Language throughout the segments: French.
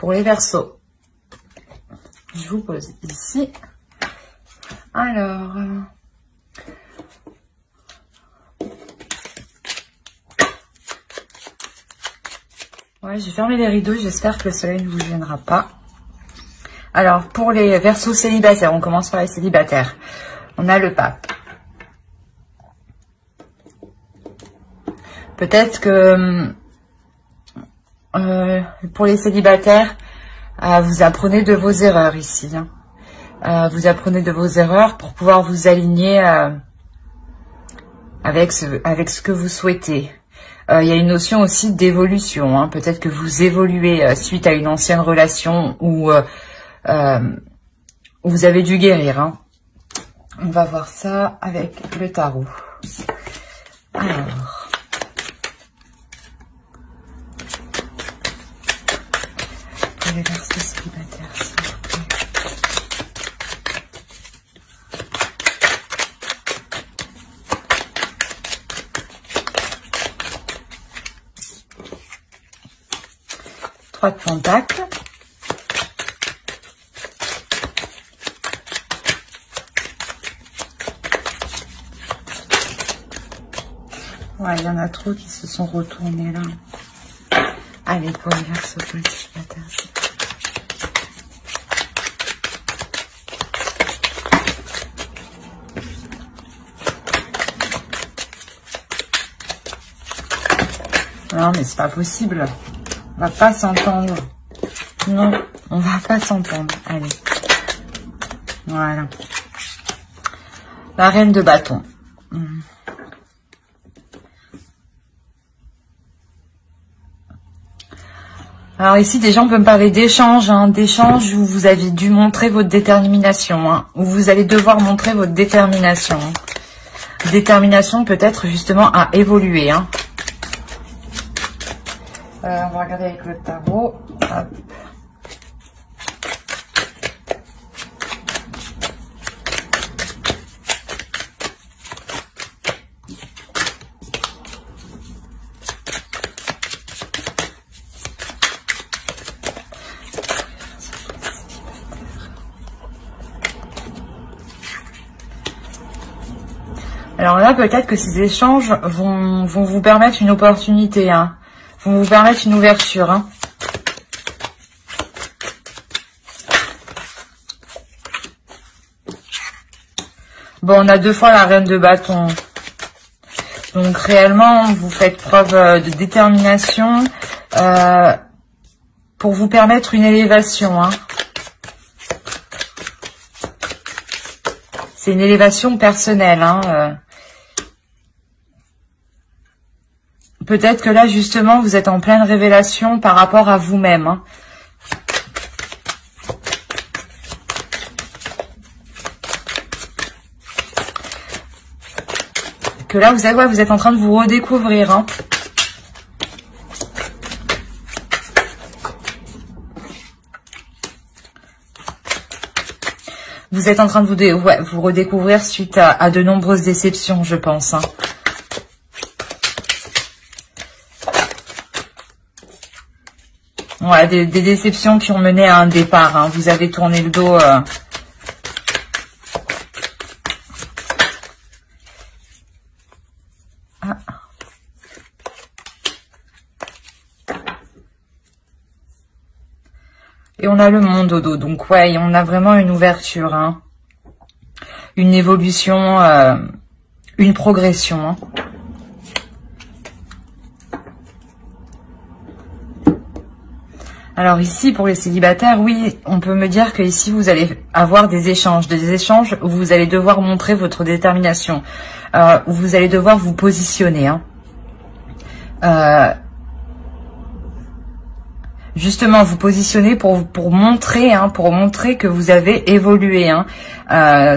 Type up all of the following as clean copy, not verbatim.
pour les Verseaux. Je vous pose ici. Alors... ouais, j'ai fermé les rideaux, j'espère que le soleil ne vous gênera pas. Alors, pour les Verseaux célibataires, on commence par les célibataires. On a le pape. Peut-être que pour les célibataires, vous apprenez de vos erreurs ici. Vous apprenez de vos erreurs pour pouvoir vous aligner avec ce que vous souhaitez. Il y a une notion aussi d'évolution. Peut-être que vous évoluez suite à une ancienne relation où vous avez dû guérir. On va voir ça avec le tarot. Alors... les Verseaux célibataires, s'il vous plaît. Trois de pentacles. Ouais, il y en a trop qui se sont retournés là. Allez, pour les Verseaux célibataires. Non, mais c'est pas possible. On va pas s'entendre. Non, on va pas s'entendre. Allez. Voilà. La reine de bâton. Alors ici, déjà, on peut me parler d'échange, d'échange où vous avez dû montrer votre détermination, où vous allez devoir montrer votre détermination. Détermination peut-être justement à évoluer, on va regarder avec le tarot. Hop. Alors là, peut-être que ces échanges vont vous permettre une opportunité, vont vous permettre une ouverture. Bon, on a deux fois la reine de bâton. Donc réellement, vous faites preuve de détermination pour vous permettre une élévation. C'est une élévation personnelle. Peut-être que là, justement, vous êtes en pleine révélation par rapport à vous-même. Que là, vous êtes en train de vous redécouvrir. Vous êtes en train de vous redécouvrir suite à de nombreuses déceptions, je pense. Ouais, des déceptions qui ont mené à un départ. Vous avez tourné le dos. Et on a le monde au dos. Donc, ouais, on a vraiment une ouverture. Une évolution, une progression. Alors ici, pour les célibataires, oui, on peut me dire que ici, vous allez avoir des échanges où vous allez devoir montrer votre détermination, où vous allez devoir vous positionner. Justement, vous positionner pour montrer que vous avez évolué.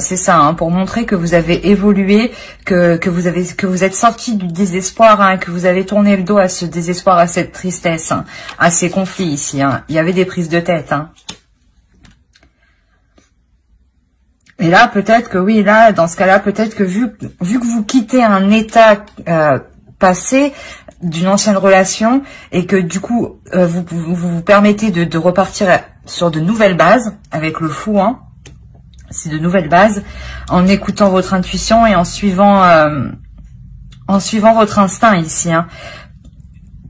C'est ça, pour montrer que vous avez évolué, que vous êtes sorti du désespoir, que vous avez tourné le dos à ce désespoir, à cette tristesse, à ces conflits ici. Il y avait des prises de tête. Et là, peut-être que oui, là, dans ce cas-là, peut-être que vu que vous quittez un état passé, d'une ancienne relation et que du coup vous permettez de repartir sur de nouvelles bases avec le fou, hein. C'est de nouvelles bases en écoutant votre intuition et en suivant votre instinct ici, hein.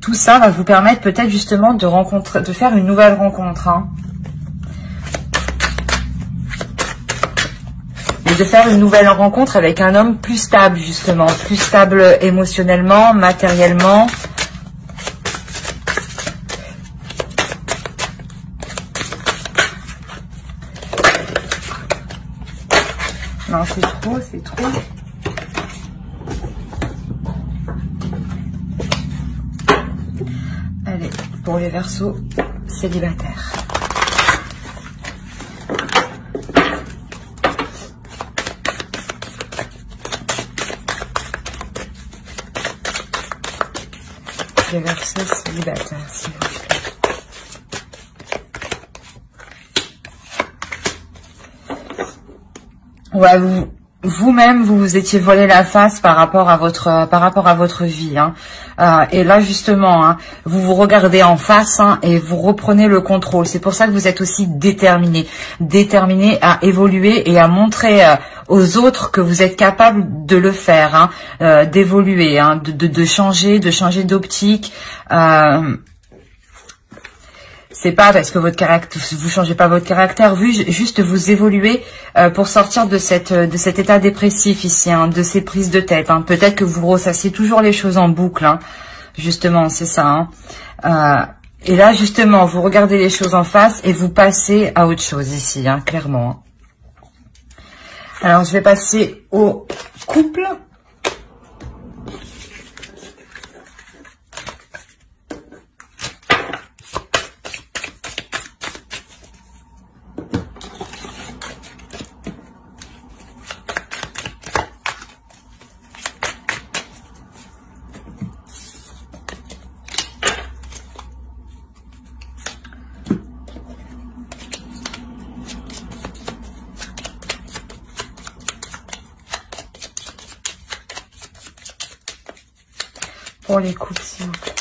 Tout ça va vous permettre peut-être justement de faire une nouvelle rencontre, hein. Et de faire une nouvelle rencontre avec un homme plus stable, justement, plus stable émotionnellement, matériellement. Non, c'est trop, c'est trop. Allez, pour les Verseaux célibataires. Les Verseaux célibataires, s'il vous plaît. Ouais, vous-même, vous vous étiez volé la face par rapport à votre vie, hein. Et là, justement, hein, vous vous regardez en face, hein, et vous reprenez le contrôle. C'est pour ça que vous êtes aussi déterminé à évoluer et à montrer aux autres que vous êtes capable de le faire, hein, d'évoluer, hein, de changer d'optique. C'est pas parce que vous changez pas votre caractère, juste vous évoluez pour sortir de cet état dépressif ici, hein, de ces prises de tête, hein. Peut-être que vous ressassiez toujours les choses en boucle, hein. Justement, c'est ça, hein. Et là, justement, vous regardez les choses en face et vous passez à autre chose ici, hein, clairement, hein. Alors, je vais passer au couple. Pour les couples, s'il vous plaît.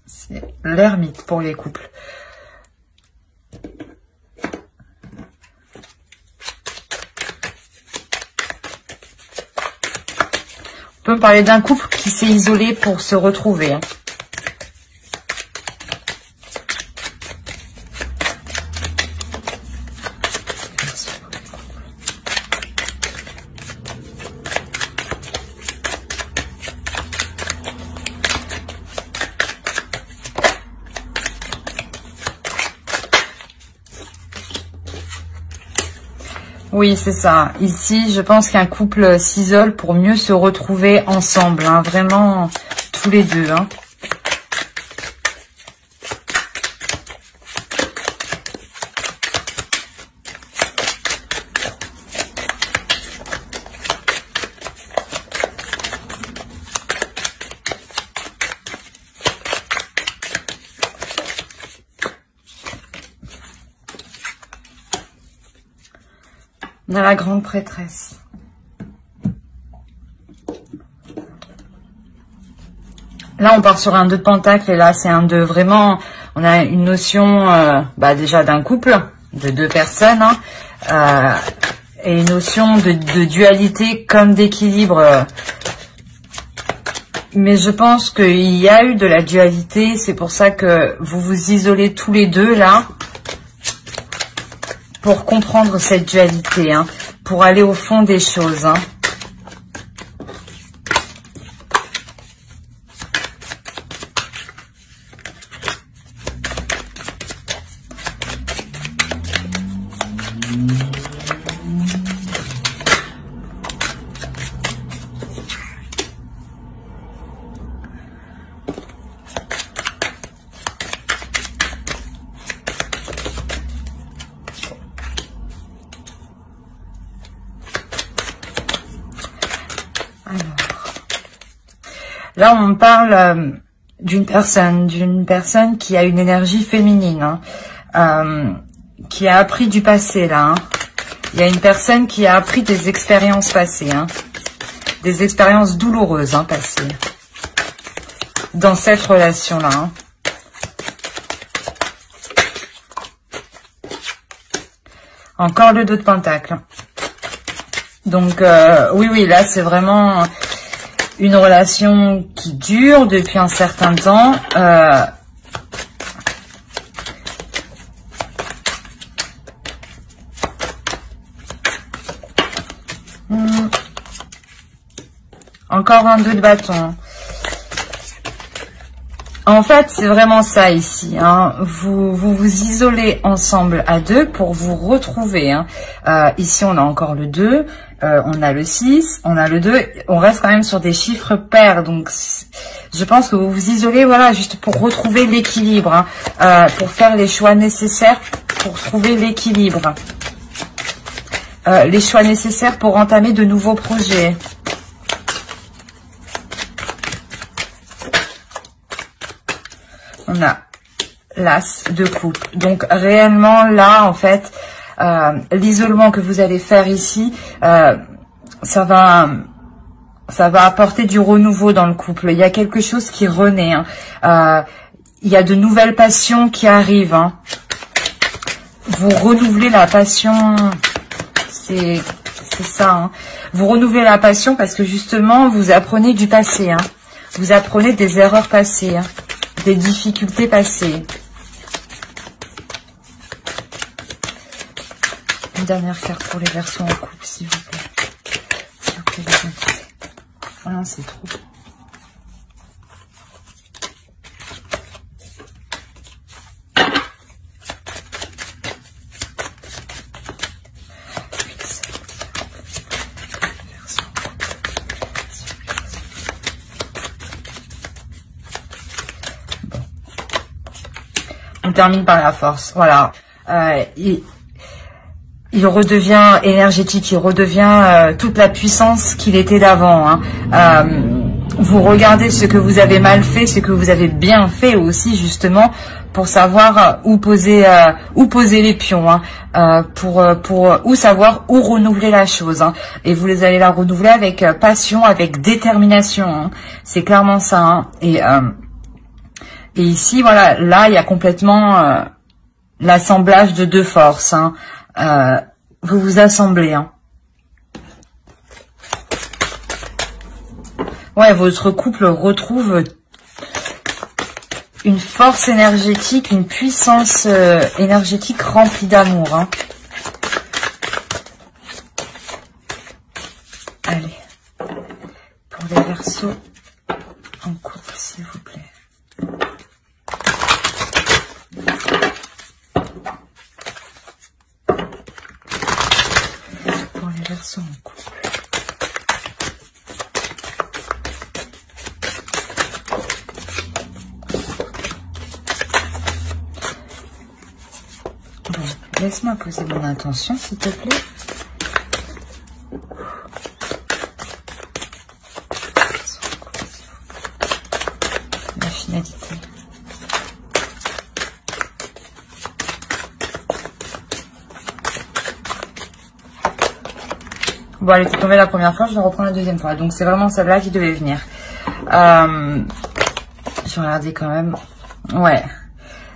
C'est l'ermite pour les couples. On peut me parler d'un couple qui s'est isolé pour se retrouver, hein. Oui, c'est ça. Ici, je pense qu'un couple s'isole pour mieux se retrouver ensemble, hein, vraiment tous les deux, hein. On a la grande prêtresse. Là, on part sur un 2 de pentacle et là, c'est un 2. Vraiment, on a une notion déjà d'un couple, de 2 personnes, hein, et une notion de dualité comme d'équilibre. Mais je pense qu'il y a eu de la dualité. C'est pour ça que vous vous isolez tous les deux, là, pour comprendre cette dualité, hein, pour aller au fond des choses, hein. Là, on parle d'une personne qui a une énergie féminine, hein, qui a appris du passé, là. Hein. Il y a une personne qui a appris des expériences passées. Hein. Des expériences douloureuses passées. Dans cette relation-là. Hein. Encore le 2 de Pentacle. Donc, oui, là, c'est vraiment une relation qui dure depuis un certain temps. Encore un 2 de bâton. En fait, c'est vraiment ça ici. Hein. Vous isolez ensemble à deux pour vous retrouver. Hein. Ici, on a encore le 2, on a le 6, on a le 2. On reste quand même sur des chiffres pairs. Donc, je pense que vous vous isolez, voilà, juste pour retrouver l'équilibre. Hein. Pour faire les choix nécessaires pour trouver l'équilibre. Les choix nécessaires pour entamer de nouveaux projets. On a l'as de coupe. Donc réellement là en fait l'isolement que vous allez faire ici ça va apporter du renouveau dans le couple. Il y a quelque chose qui renaît. Hein. Il y a de nouvelles passions qui arrivent. Hein. Vous renouvelez la passion. C'est ça. Hein. Vous renouvelez la passion parce que justement vous apprenez du passé. Hein. Vous apprenez des erreurs passées. Hein. Des difficultés passées. Une dernière carte pour les Verseaux en couple, s'il vous plaît. S'il vous plaît, les invités. Ah non, c'est trop. On termine par la force, voilà. Il redevient énergétique, il redevient toute la puissance qu'il était d'avant. Hein. Vous regardez ce que vous avez mal fait, ce que vous avez bien fait aussi, justement, pour savoir où poser les pions, hein, ou savoir où renouveler la chose. Hein. Et vous allez la renouveler avec passion, avec détermination. Hein. C'est clairement ça. Hein. Et ici, voilà, là, il y a complètement l'assemblage de deux forces. Hein. Vous vous assemblez. Hein. Ouais, votre couple retrouve une force énergétique, une puissance énergétique remplie d'amour. Hein. Allez, pour les Verseaux en couple, s'il vous plaît. Pour les Verseaux en couple. Bon, laisse-moi poser mon intention, s'il te plaît. La finalité. Bon, elle était tombée la première fois, je vais reprendre la deuxième fois. Donc, c'est vraiment celle-là qui devait venir. Je vais regarder quand même. Ouais.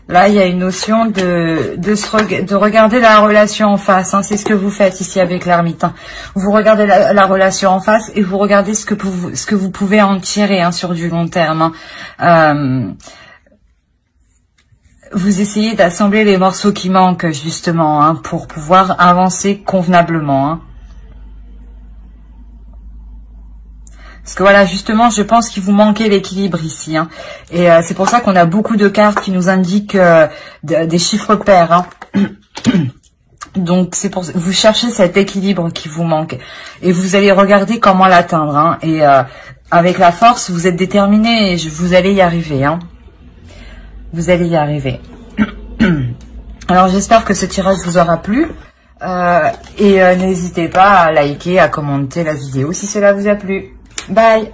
Là, il y a une notion de regarder la relation en face. Hein. C'est ce que vous faites ici avec l'ermite. Hein. Vous regardez la relation en face et vous regardez ce que vous pouvez en tirer hein, sur du long terme. Hein. Vous essayez d'assembler les morceaux qui manquent, justement, hein, pour pouvoir avancer convenablement. Hein. Parce que voilà, justement, je pense qu'il vous manquait l'équilibre ici. Hein. Et c'est pour ça qu'on a beaucoup de cartes qui nous indiquent des chiffres pairs. Hein. Donc, c'est pour vous cherchez cet équilibre qui vous manque. Et vous allez regarder comment l'atteindre. Hein. Et avec la force, vous êtes déterminé et vous allez y arriver. Hein. Vous allez y arriver. Alors, j'espère que ce tirage vous aura plu. N'hésitez pas à liker, à commenter la vidéo si cela vous a plu. Bye.